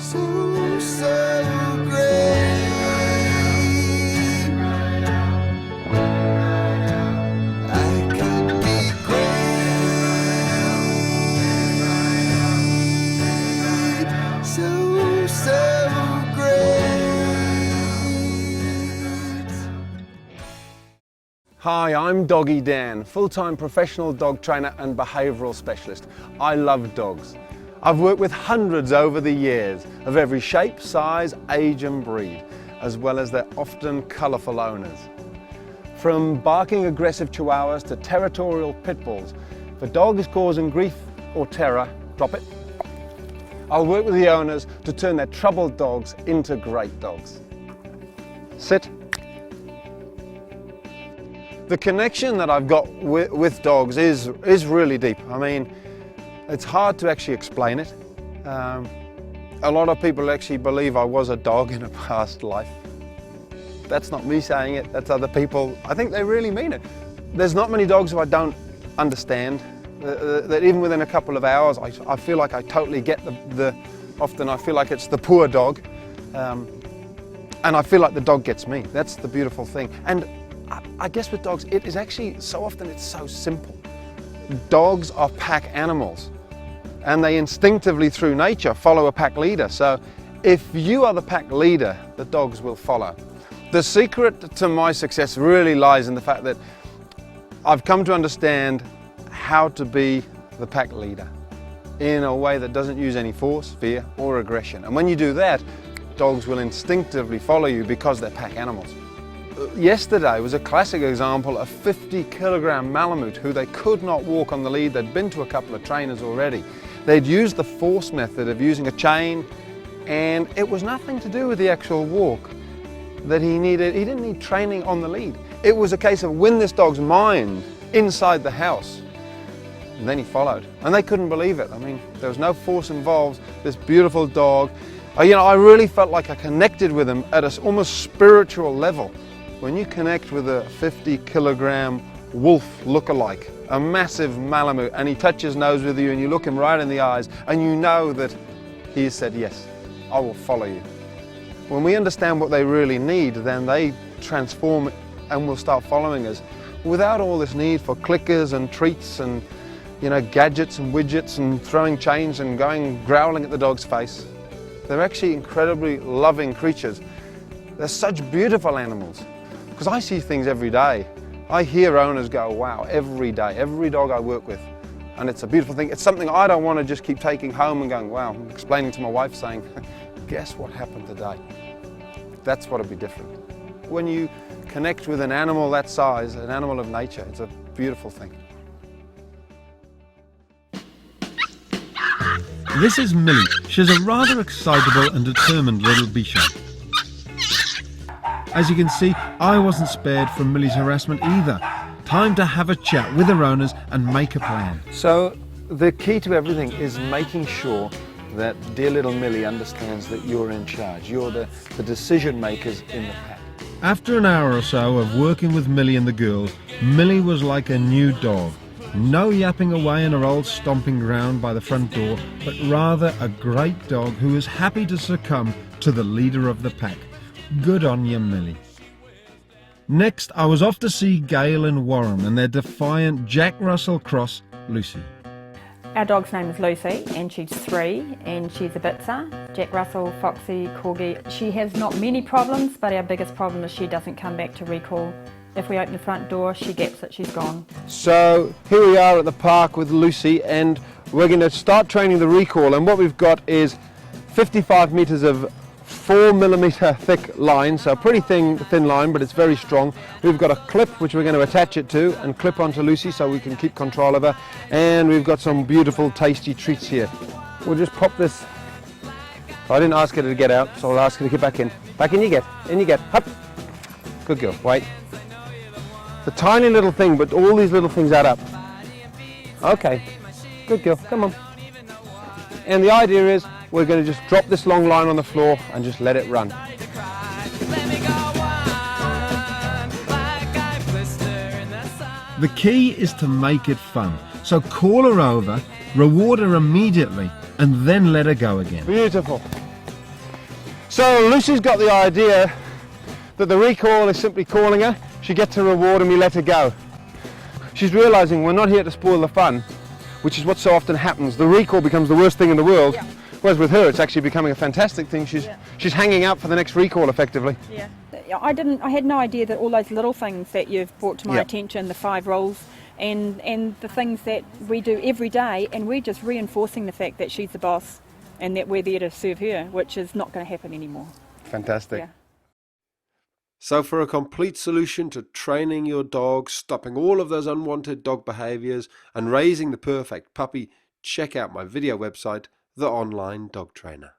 so great. I could be great. So great. Hi, I'm Doggy Dan, full-time professional dog trainer and behavioural specialist. I love dogs. I've worked with hundreds over the years of every shape, size, age and breed, as well as their often colourful owners. From barking aggressive chihuahuas to territorial pit bulls, if a dog is causing grief or terror, drop it. I'll work with the owners to turn their troubled dogs into great dogs. Sit. The connection that I've got with dogs is really deep. I mean, it's hard to actually explain it. A lot of people actually believe I was a dog in a past life. That's not me saying it, that's other people. I think they really mean it. There's not many dogs who I don't understand. That even within a couple of hours, I feel like I totally get often I feel like it's the poor dog. And I feel like the dog gets me. That's the beautiful thing. And I guess with dogs, it is actually, so often it's so simple. Dogs are pack animals, and they instinctively, through nature, follow a pack leader. So if you are the pack leader, the dogs will follow. The secret to my success really lies in the fact that I've come to understand how to be the pack leader in a way that doesn't use any force, fear, or aggression. And when you do that, dogs will instinctively follow you because they're pack animals. Yesterday was a classic example of 50-kilogram Malamute who they could not walk on the lead. They'd been to a couple of trainers already. They'd used the force method of using a chain, and it was nothing to do with the actual walk that he needed. He didn't need training on the lead. It was a case of win this dog's mind inside the house. And then he followed, and they couldn't believe it. I mean, there was no force involved. This beautiful dog. You know, I really felt like I connected with him at an almost spiritual level. When you connect with a 50-kilogram wolf look-alike, a massive Malamute, and he touches his nose with you and you look him right in the eyes and you know that he has said, yes, I will follow you. When we understand what they really need, then they transform and will start following us without all this need for clickers and treats and, you know, gadgets and widgets and throwing chains and going growling at the dog's face. They're actually incredibly loving creatures. They're such beautiful animals. Because I see things every day. I hear owners go, wow, every day, every dog I work with. And it's a beautiful thing. It's something I don't want to just keep taking home and going, wow, explaining to my wife saying, guess what happened today? That's what would be different. When you connect with an animal that size, an animal of nature, it's a beautiful thing. This is Millie. She's a rather excitable and determined little bichon. As you can see, I wasn't spared from Millie's harassment either. Time to have a chat with her owners and make a plan. So the key to everything is making sure that dear little Millie understands that you're in charge. You're the decision makers in the pack. After an hour or so of working with Millie and the girls, Millie was like a new dog. No yapping away in her old stomping ground by the front door, but rather a great dog who is happy to succumb to the leader of the pack. Good on you, Millie. Next, I was off to see Gail and Warren and their defiant Jack Russell cross, Lucy. Our dog's name is Lucy and she's 3 and she's a Bitzer. Jack Russell, Foxy, Corgi. She has not many problems, but our biggest problem is she doesn't come back to recall. If we open the front door, she gaps it, she's gone. So here we are at the park with Lucy, and we're going to start training the recall, and what we've got is 55 metres of 4mm thick line, so a pretty thin line, but it's very strong. We've got a clip which we're going to attach it to and clip onto Lucy so we can keep control of her, and we've got some beautiful tasty treats here. We'll just pop this. I didn't ask her to get out, so I'll ask her to get back in. Back in you get, up. Good girl, wait. It's a tiny little thing, but all these little things add up. Okay, good girl, come on. And the idea is we're going to just drop this long line on the floor and just let it run. The key is to make it fun. So call her over, reward her immediately, and then let her go again. Beautiful. So Lucy's got the idea that the recall is simply calling her, she gets a reward and we let her go. She's realising we're not here to spoil the fun, which is what so often happens. The recall becomes the worst thing in the world, whereas with her it's actually becoming a fantastic thing. She's hanging out for the next recall effectively. Yeah. I had no idea that all those little things that you've brought to my attention, the 5 rules, and the things that we do every day, and we're just reinforcing the fact that she's the boss and that we're there to serve her, which is not going to happen anymore. Fantastic. Yeah. So for a complete solution to training your dog, stopping all of those unwanted dog behaviours and raising the perfect puppy, check out my video website, The Online Dog Trainer.